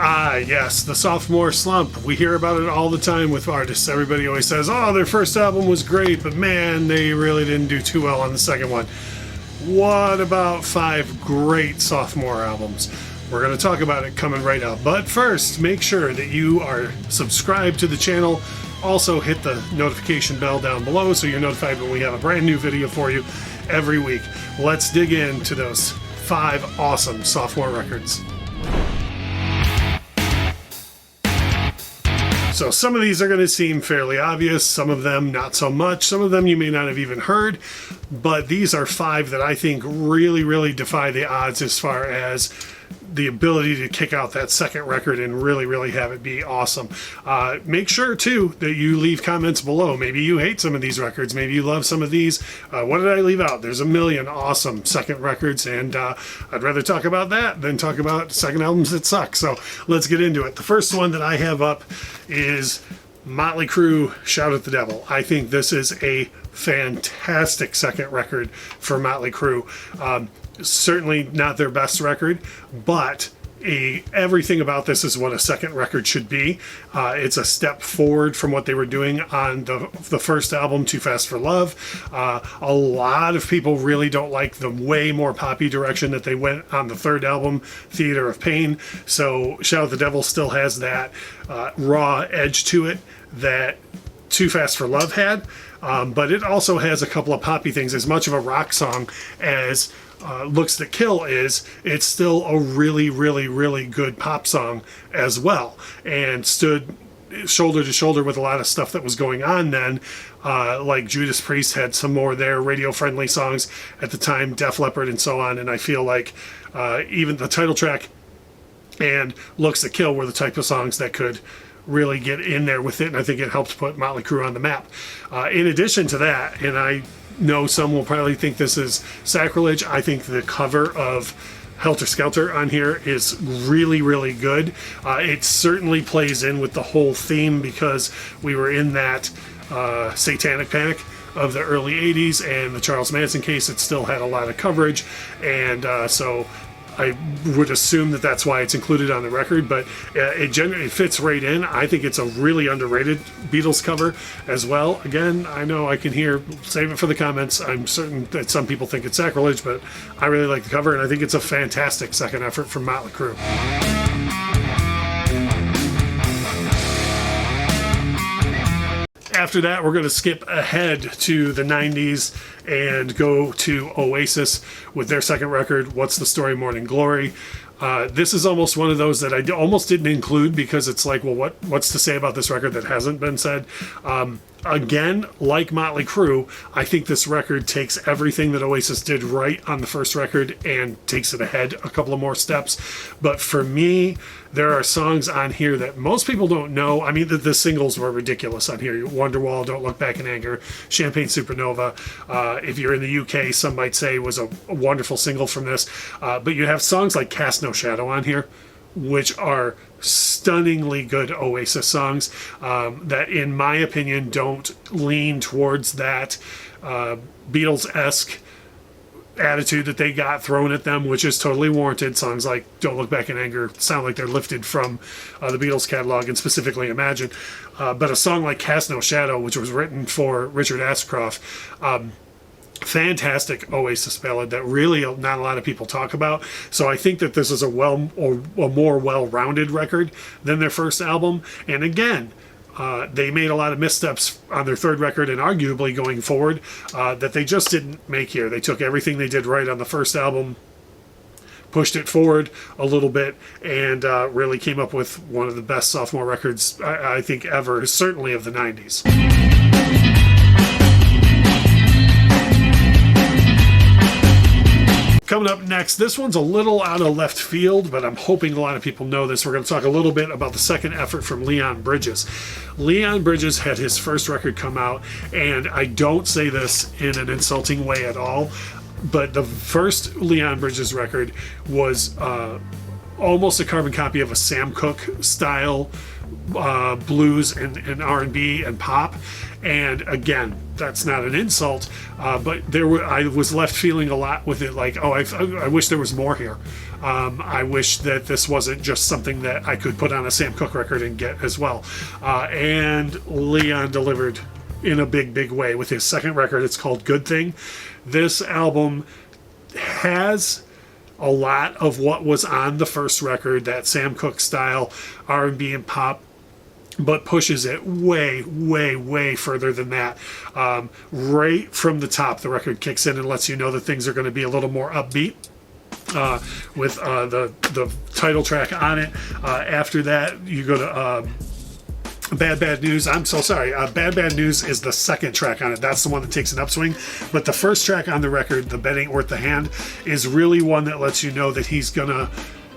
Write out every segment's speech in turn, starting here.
Ah, yes, the sophomore slump. We hear about it all the time with artists. Everybody always says, oh, their first album was great, but man, they really didn't do too well on the second one. What about 5 great sophomore albums? We're going to talk about it coming right up. But first, make sure that you are subscribed to the channel. Also, hit the notification bell down below so you're notified when we have a brand new video for you every week. Let's dig into those 5 awesome sophomore records. So some of these are going to seem fairly obvious, some of them not so much, some of them you may not have even heard, but these are 5 that I think really defy the odds as far as the ability to kick out that second record and really have it be awesome. Make sure too that you leave comments below. Maybe you hate some of these records, maybe you love some of these. What did I leave out? There's a million awesome second records, and I'd rather talk about that than talk about second albums that suck. So let's get into it. The first one that I have up is Motley Crue, Shout at the Devil. I think this is a fantastic second record for Motley Crue. Certainly not their best record, but everything about this is what a second record should be. It's a step forward from what they were doing on the first album, Too Fast for Love. A lot of people really don't like the way more poppy direction that they went on the third album, Theater of Pain. So Shout at the Devil still has that raw edge to it that Too Fast for Love had, but it also has a couple of poppy things. As much of a rock song as Looks to Kill is, it's still a really good pop song as well, and stood shoulder to shoulder with a lot of stuff that was going on then. Like Judas Priest had some more their radio friendly songs at the time, Def Leppard and so on, and I feel like even the title track and Looks to Kill were the type of songs that could really get in there with it, and I think it helped put Motley Crue on the map. In addition to that, and I know some will probably think this is sacrilege, I think the cover of Helter Skelter on here is really good. It certainly plays in with the whole theme because we were in that satanic panic of the early 80s, and the Charles Manson case, it still had a lot of coverage, and so I would assume that that's why it's included on the record, but it fits right in. I think it's a really underrated Beatles cover as well. Again, I know I can hear, save it for the comments. I'm certain that some people think it's sacrilege, but I really like the cover, and I think it's a fantastic second effort from Motley Crue. After that, we're going to skip ahead to the 90s and go to Oasis with their second record, What's the Story, Morning Glory. This is almost one of those that I almost didn't include because it's like, well, what's to say about this record that hasn't been said? Again, like Motley Crue, I think this record takes everything that Oasis did right on the first record and takes it ahead a couple of more steps. But for me, there are songs on here that most people don't know. I mean, the singles were ridiculous on here. Wonderwall, Don't Look Back in Anger, Champagne Supernova. If you're in the UK, some might say was a wonderful single from this. But you have songs like Cast No Shadow on here, which are stunningly good Oasis songs that, in my opinion, don't lean towards that Beatles-esque attitude that they got thrown at them, which is totally warranted. Songs like Don't Look Back in Anger sound like they're lifted from the Beatles catalog, and specifically Imagine. But a song like Cast No Shadow, which was written for Richard Ashcroft, fantastic Oasis ballad that really not a lot of people talk about. So I think that this is a more well-rounded record than their first album. And again, they made a lot of missteps on their third record, and arguably going forward, that they just didn't make here. They took everything they did right on the first album, pushed it forward a little bit, and really came up with one of the best sophomore records I think ever, certainly of the 90s. Coming up next, this one's a little out of left field, but I'm hoping a lot of people know this. We're going to talk a little bit about the second effort from Leon Bridges. Leon Bridges had his first record come out, and I don't say this in an insulting way at all, but the first Leon Bridges record was almost a carbon copy of a Sam Cooke style blues and R&B and pop. And again, that's not an insult, but I was left feeling a lot with it like, oh, I wish there was more here. I wish that this wasn't just something that I could put on a Sam Cooke record and get as well. And Leon delivered in a big way with his second record. It's called Good Thing. This album has a lot of what was on the first record, that Sam Cooke style R&B and pop, but pushes it way further than that. Right from the top, the record kicks in and lets you know that things are going to be a little more upbeat. With the title track on it. After that, you go to Bad News. I'm so sorry. Bad News is the second track on it. That's the one that takes an upswing. But the first track on the record, The Bet Ain't Worth the Hand, is really one that lets you know that he's going to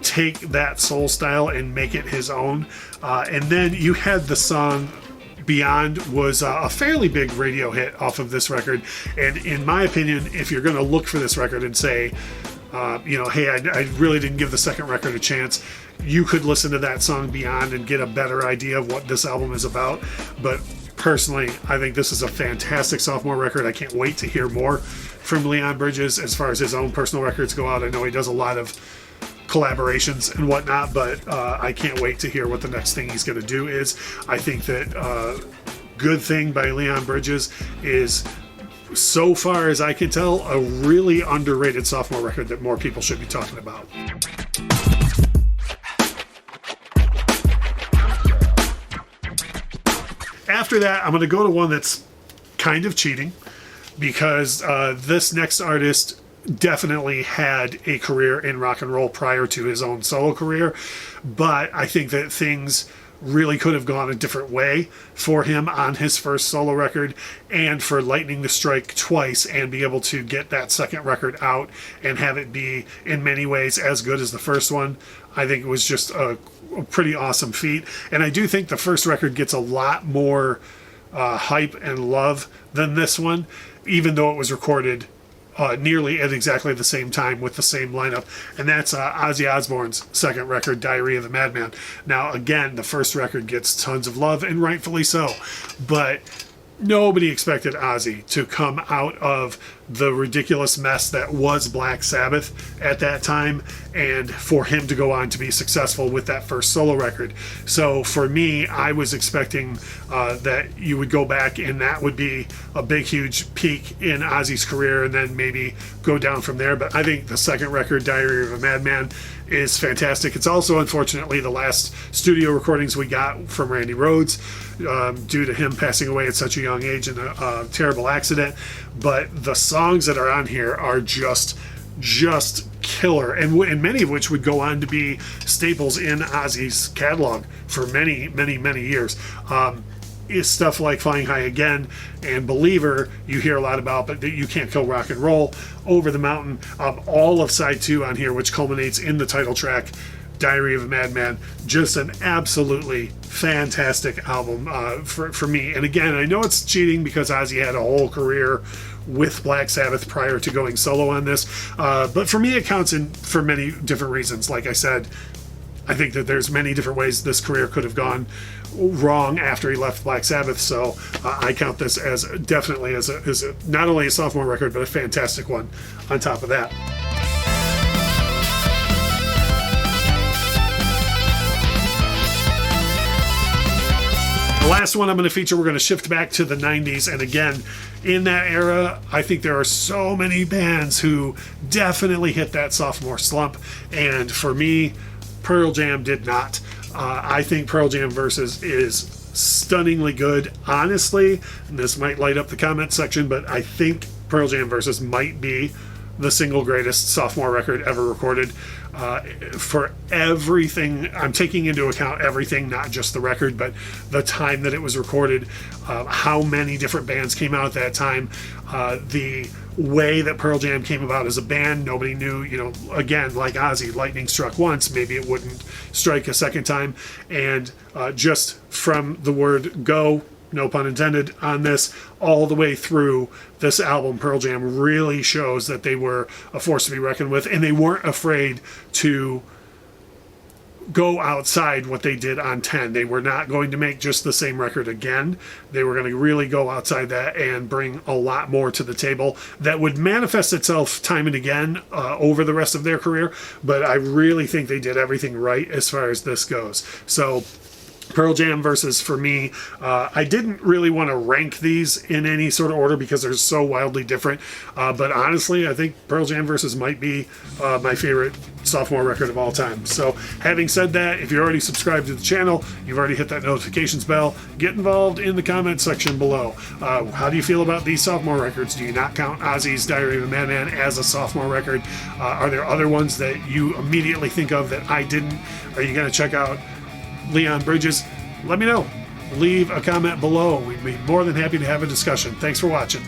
take that soul style and make it his own. And then you had the song Beyond, was a fairly big radio hit off of this record. And in my opinion, if you're going to look for this record and say, hey, I really didn't give the second record a chance, you could listen to that song Beyond and get a better idea of what this album is about. But personally, I think this is a fantastic sophomore record. I can't wait to hear more from Leon Bridges as far as his own personal records go out. I know he does a lot of collaborations and whatnot, but I can't wait to hear what the next thing he's going to do is. I think that Good Thing by Leon Bridges is, so far as I can tell, a really underrated sophomore record that more people should be talking about. After that, I'm going to go to one that's kind of cheating, because this next artist definitely had a career in rock and roll prior to his own solo career, but I think that things really could have gone a different way for him on his first solo record, and for lightning to strike twice and be able to get that second record out and have it be in many ways as good as the first one. I think it was just a pretty awesome feat. And I do think the first record gets a lot more hype and love than this one, even though it was recorded nearly at exactly the same time with the same lineup. And that's Ozzy Osbourne's second record, Diary of a Madman. Now, again, the first record gets tons of love, and rightfully so. But nobody expected Ozzy to come out of the ridiculous mess that was Black Sabbath at that time, and for him to go on to be successful with that first solo record. So for me, I was expecting that you would go back and that would be a big, huge peak in Ozzy's career, and then maybe go down from there. But I think the second record, Diary of a Madman, is fantastic. It's also, unfortunately, the last studio recordings we got from Randy Rhoads, due to him passing away at such a young age in a terrible accident. But the songs that are on here are just killer, and many of which would go on to be staples in Ozzy's catalog for many years. Is stuff like Flying High Again and Believer you hear a lot about, but You Can't Kill Rock and Roll, Over the Mountain, all of side 2 on here, which culminates in the title track, Diary of a Madman. Just an absolutely fantastic album for me. And again, I know it's cheating because Ozzy had a whole career with Black Sabbath prior to going solo on this, but for me it counts in for many different reasons. Like I said, I think that there's many different ways this career could have gone wrong after he left Black Sabbath, so I count this as definitely as a not only a sophomore record, but a fantastic one on top of that. The last one I'm going to feature, we're going to shift back to the 90s, and again, in that era, I think there are so many bands who definitely hit that sophomore slump, and for me, Pearl Jam did not. I think Pearl Jam Versus is stunningly good. Honestly, and this might light up the comment section, but I think Pearl Jam Versus might be the single greatest sophomore record ever recorded. For everything, I'm taking into account everything, not just the record, but the time that it was recorded, how many different bands came out at that time, the way that Pearl Jam came about as a band. Nobody knew, again, like Ozzy, lightning struck once, maybe it wouldn't strike a second time. And just from the word go, no pun intended, on this, all the way through this album, Pearl Jam really shows that they were a force to be reckoned with, and they weren't afraid to go outside what they did on 10. They were not going to make just the same record again. They were going to really go outside that and bring a lot more to the table that would manifest itself time and again over the rest of their career. But I really think they did everything right as far as this goes. So Pearl Jam versus, for me, I didn't really want to rank these in any sort of order because they're so wildly different. But honestly, I think Pearl Jam versus might be my favorite sophomore record of all time. So having said that, if you're already subscribed to the channel, you've already hit that notifications bell, get involved in the comment section below. How do you feel about these sophomore records? Do you not count Ozzy's Diary of a Madman as a sophomore record? Are there other ones that you immediately think of that I didn't? Are you going to check out Leon Bridges? Let me know. Leave a comment below. We'd be more than happy to have a discussion. Thanks for watching.